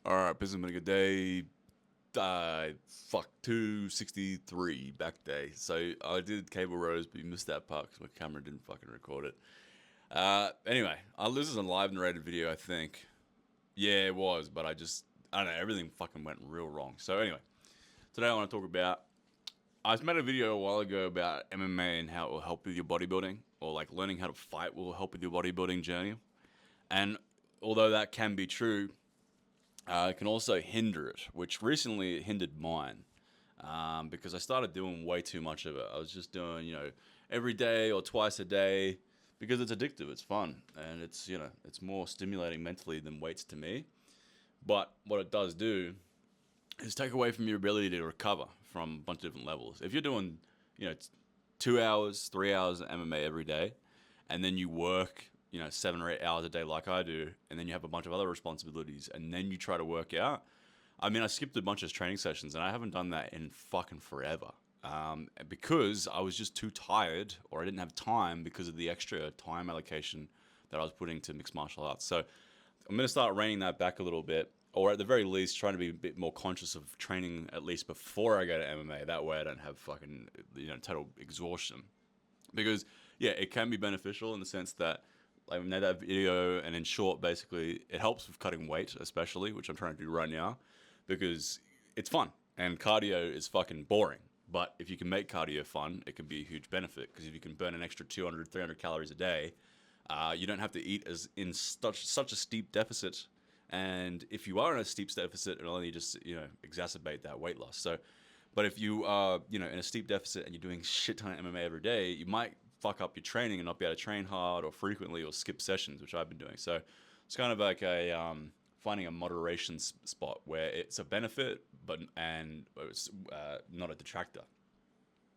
All right, business been a good day. 263 back day. So I did cable rows, but you missed that part because my camera didn't fucking record it. Anyway, this is a live narrated video, I think. Yeah, it was, but I don't know, everything fucking went real wrong. So anyway, today I want to talk about. I made a video a while ago about MMA and how it will help with your bodybuilding, or like learning how to fight will help with your bodybuilding journey. And although that can be true, it can also hinder it, which recently hindered mine because I started doing way too much of it. I was just doing, every day or twice a day because it's addictive, it's fun, and it's more stimulating mentally than weights to me. But what it does do is take away from your ability to recover from a bunch of different levels. If you're doing, 2 hours, 3 hours of MMA every day, and then you work, 7 or 8 hours a day like I do, and then you have a bunch of other responsibilities, and then you try to work out. I mean, I skipped a bunch of training sessions, and I haven't done that in fucking forever. Because I was just too tired, or I didn't have time because of the extra time allocation that I was putting to mixed martial arts. So I'm going to start reining that back a little bit, or at the very least, trying to be a bit more conscious of training at least before I go to MMA. That way, I don't have fucking total exhaustion. Because yeah, it can be beneficial in the sense that like I made that video, and in short, basically, it helps with cutting weight, especially, which I'm trying to do right now, because it's fun and cardio is fucking boring. But if you can make cardio fun, it can be a huge benefit because if you can burn an extra 200, 300 calories a day, you don't have to eat as in such a steep deficit. And if you are in a steep deficit, it'll only just exacerbate that weight loss. So, but if you are in a steep deficit and you're doing shit ton of MMA every day, you might fuck up your training and not be able to train hard or frequently or skip sessions, which I've been doing. So it's kind of like a finding a moderation spot where it's a benefit, but it's not a detractor.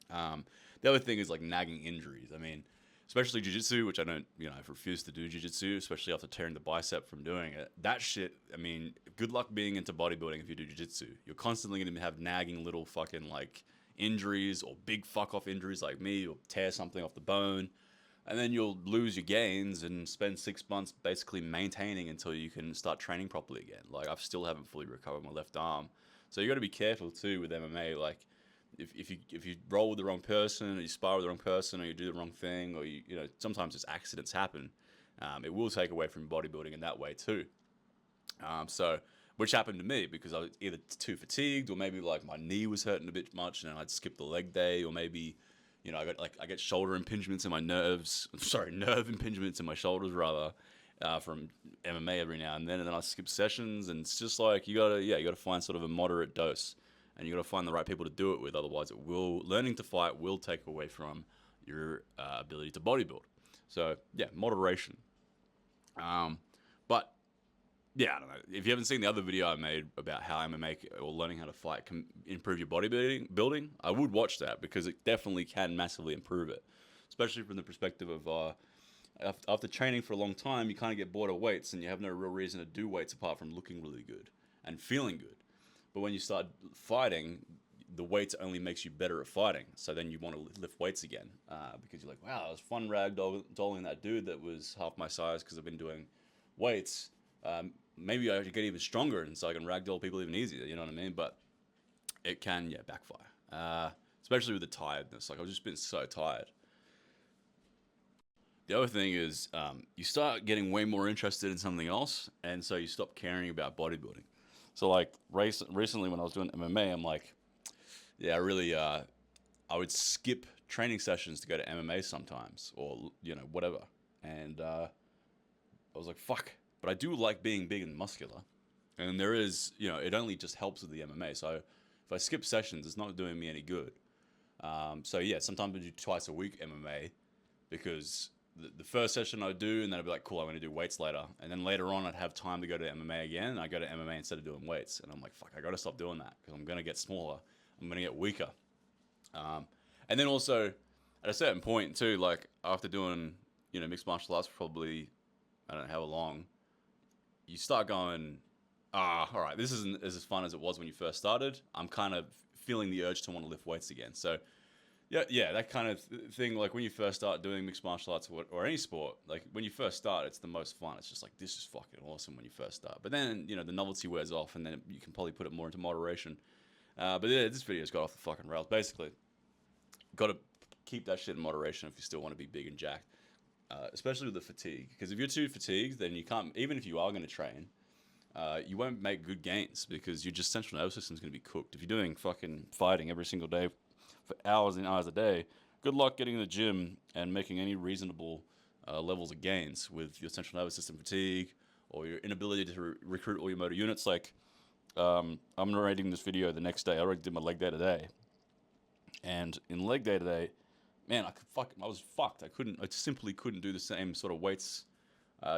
The other thing is like nagging injuries. I mean, especially jiu-jitsu, which I don't, I've refused to do jiu-jitsu, especially after tearing the bicep from doing it. That shit, I mean, good luck being into bodybuilding if you do jiu-jitsu. You're constantly going to have nagging little fucking like injuries or big fuck off injuries like me. You'll tear something off the bone and then you'll lose your gains and spend 6 months basically maintaining until you can start training properly again. Like I still haven't fully recovered my left arm. So you got to be careful too with MMA. Like if you roll with the wrong person, or you spar with the wrong person, or you do the wrong thing, or sometimes just accidents happen. It will take away from bodybuilding in that way too. So which happened to me because I was either too fatigued, or maybe like my knee was hurting a bit much, and I'd skip the leg day, or maybe I get shoulder impingements in my nerves. Sorry, nerve impingements in my shoulders rather. From MMA every now and then I skip sessions, and it's just like you gotta find sort of a moderate dose, and you gotta find the right people to do it with. Otherwise, learning to fight will take away from your ability to bodybuild. So yeah, moderation. But yeah, I don't know. If you haven't seen the other video I made about how MMA or learning how to fight can improve your bodybuilding, I would watch that because it definitely can massively improve it, especially from the perspective of after training for a long time, you kind of get bored of weights and you have no real reason to do weights apart from looking really good and feeling good. But when you start fighting, the weights only makes you better at fighting. So then you want to lift weights again because you're like, wow, it was fun ragdolling that dude that was half my size because I've been doing weights. Maybe I should get even stronger and so I can ragdoll people even easier. You know what I mean? But it can, backfire. Especially with the tiredness. Like I've just been so tired. The other thing is you start getting way more interested in something else, and so you stop caring about bodybuilding. So like recently when I was doing MMA, I'm like, yeah, I really I would skip training sessions to go to MMA sometimes, or whatever. And I was like, fuck. But I do like being big and muscular, and there is it only just helps with the MMA. So if I skip sessions, it's not doing me any good. So yeah, sometimes I do twice a week MMA because the first session I'd do, and then I'd be like, cool, I'm going to do weights later. And then later on, I'd have time to go to MMA again, and I go to MMA instead of doing weights. And I'm like, fuck, I got to stop doing that because I'm going to get smaller. I'm going to get weaker. And then also, at a certain point too, like after doing, mixed martial arts for probably, I don't know how long, you start going, all right, this isn't as fun as it was when you first started. I'm kind of feeling the urge to want to lift weights again. So Yeah, that kind of thing. Like when you first start doing mixed martial arts or any sport, like when you first start, it's the most fun. It's just like, this is fucking awesome when you first start. But then, the novelty wears off, and then you can probably put it more into moderation. But yeah, this video's got off the fucking rails. Basically, got to keep that shit in moderation if you still want to be big and jacked. Especially with the fatigue, because if you're too fatigued, then you can't. Even if you are going to train, you won't make good gains because your just central nervous system's going to be cooked. If you're doing fucking fighting every single day for hours and hours a day, good luck getting in the gym and making any reasonable levels of gains with your central nervous system fatigue or your inability to recruit all your motor units. Like, I'm narrating this video the next day. I already did my leg day today, and in leg day today, man, I was fucked. I simply couldn't do the same sort of weights.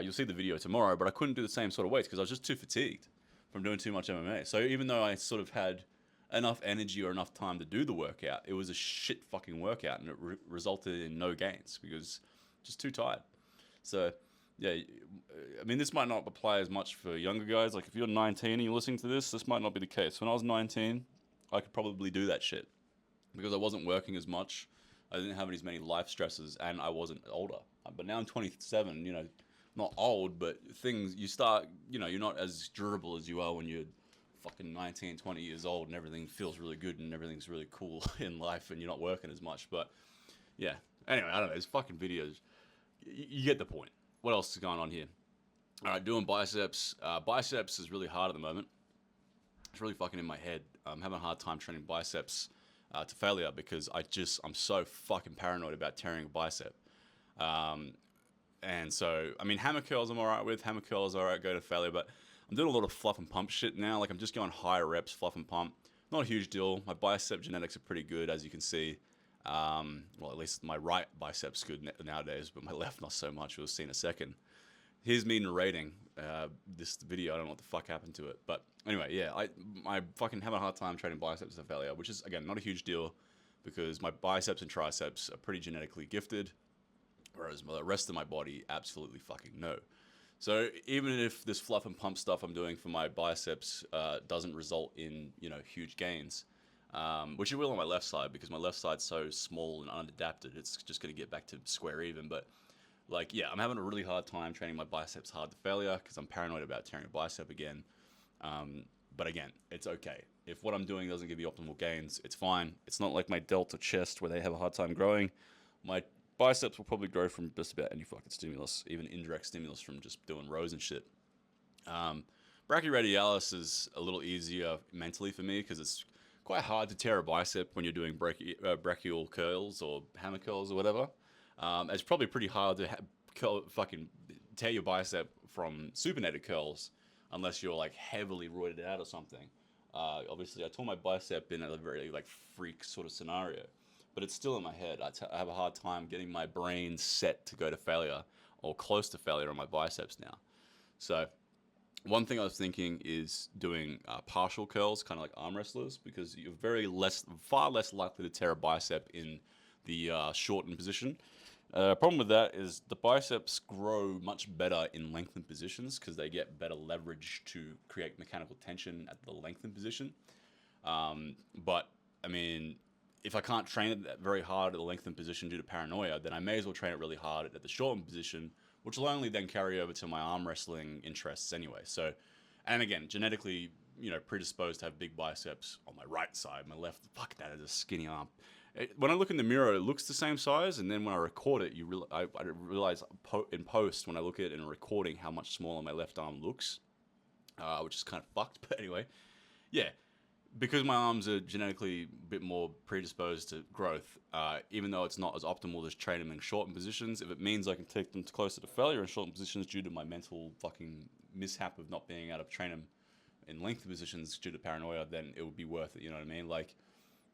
You'll see the video tomorrow, but I couldn't do the same sort of weights because I was just too fatigued from doing too much MMA. So even though I sort of had enough energy or enough time to do the workout, it was a shit fucking workout, and it resulted in no gains because just too tired. So yeah, I mean, this might not apply as much for younger guys. Like if you're 19 and you're listening to this might not be the case. When I was 19, I could probably do that shit because I wasn't working as much. I didn't have as many life stresses, and I wasn't older. But now I'm 27, not old, but things, you start, you're not as durable as you are when you're fucking 19, 20 years old, and everything feels really good, and everything's really cool in life, and you're not working as much. But, yeah. Anyway, I don't know, these fucking videos, you get the point. What else is going on here? All right, doing biceps. Biceps is really hard at the moment. It's really fucking in my head. I'm having a hard time training biceps to failure because I'm so fucking paranoid about tearing a bicep. And so, I mean, hammer curls I'm alright with. Hammer curls alright, go to failure, but I'm doing a lot of fluff and pump shit now. Like, I'm just going higher reps, fluff and pump. Not a huge deal. My bicep genetics are pretty good, as you can see. Well, at least my right bicep's good nowadays, but my left not so much. We'll see in a second. Here's me narrating this video. I don't know what the fuck happened to it. But anyway, yeah, I fucking have a hard time training biceps to failure, which is, again, not a huge deal because my biceps and triceps are pretty genetically gifted, whereas the rest of my body, absolutely fucking no. So even if this fluff and pump stuff I'm doing for my biceps doesn't result in, huge gains, which it will on my left side because my left side's so small and unadapted, it's just going to get back to square even. But like, yeah, I'm having a really hard time training my biceps hard to failure because I'm paranoid about tearing a bicep again. But again, it's okay. If what I'm doing doesn't give you optimal gains, it's fine. It's not like my delts or chest where they have a hard time growing. My biceps will probably grow from just about any fucking stimulus, even indirect stimulus from just doing rows and shit. Brachyradialis is a little easier mentally for me because it's quite hard to tear a bicep when you're doing brachial curls or hammer curls or whatever. It's probably pretty hard to fucking tear your bicep from supinated curls unless you're like heavily roided out or something. Obviously, I tore my bicep in a very like freak sort of scenario, but it's still in my head. I have a hard time getting my brain set to go to failure or close to failure on my biceps now. So one thing I was thinking is doing partial curls, kind of like arm wrestlers, because you're far less likely to tear a bicep in the shortened position. Problem with that is the biceps grow much better in lengthened positions because they get better leverage to create mechanical tension at the lengthened position. But I mean, if I can't train it very hard at the lengthened position due to paranoia, then I may as well train it really hard at the shortened position, which will only then carry over to my arm wrestling interests anyway. So, and again, genetically, predisposed to have big biceps on my right side. My left, fuck, that is a skinny arm. When I look in the mirror, it looks the same size, and then when I record it, I realize in post when I look at it in a recording how much smaller my left arm looks, which is kind of fucked. But anyway, yeah, because my arms are genetically a bit more predisposed to growth, even though it's not as optimal to train them in shortened positions, if it means I can take them closer to failure in shortened positions due to my mental fucking mishap of not being able to train them in lengthened positions due to paranoia, then it would be worth it. You know what I mean? Like,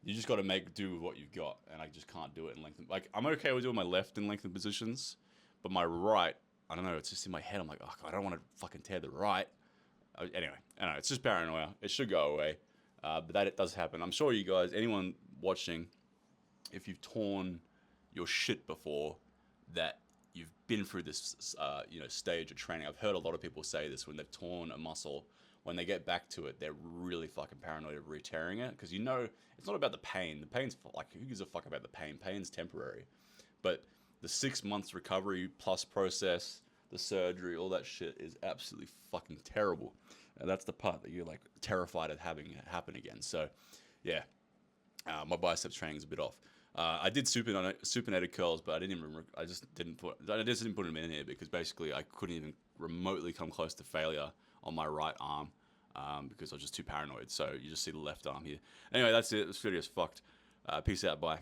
you just got to make do with what you've got, and I just can't do it in lengthened. Like, I'm okay with doing my left in lengthened positions, but my right, I don't know, it's just in my head. I'm like, oh, God, I don't want to fucking tear the right. Anyway, I don't know, it's just paranoia. It should go away. But that it does happen. I'm sure you guys, anyone watching, if you've torn your shit before, that you've been through this, stage of training. I've heard a lot of people say this when they've torn a muscle, when they get back to it, they're really fucking paranoid of re-tearing it, because you know it's not about the pain. The pain's like, who gives a fuck about the pain? Pain's temporary, but the 6 months recovery plus process, the surgery, all that shit is absolutely fucking terrible. And that's the part that you're like terrified of having happen again. So, yeah, my biceps training is a bit off. I did supinated curls, but I didn't even. I just didn't put them in here because basically I couldn't even remotely come close to failure on my right arm because I was just too paranoid. So you just see the left arm here. Anyway, that's it. This video's fucked. Peace out. Bye.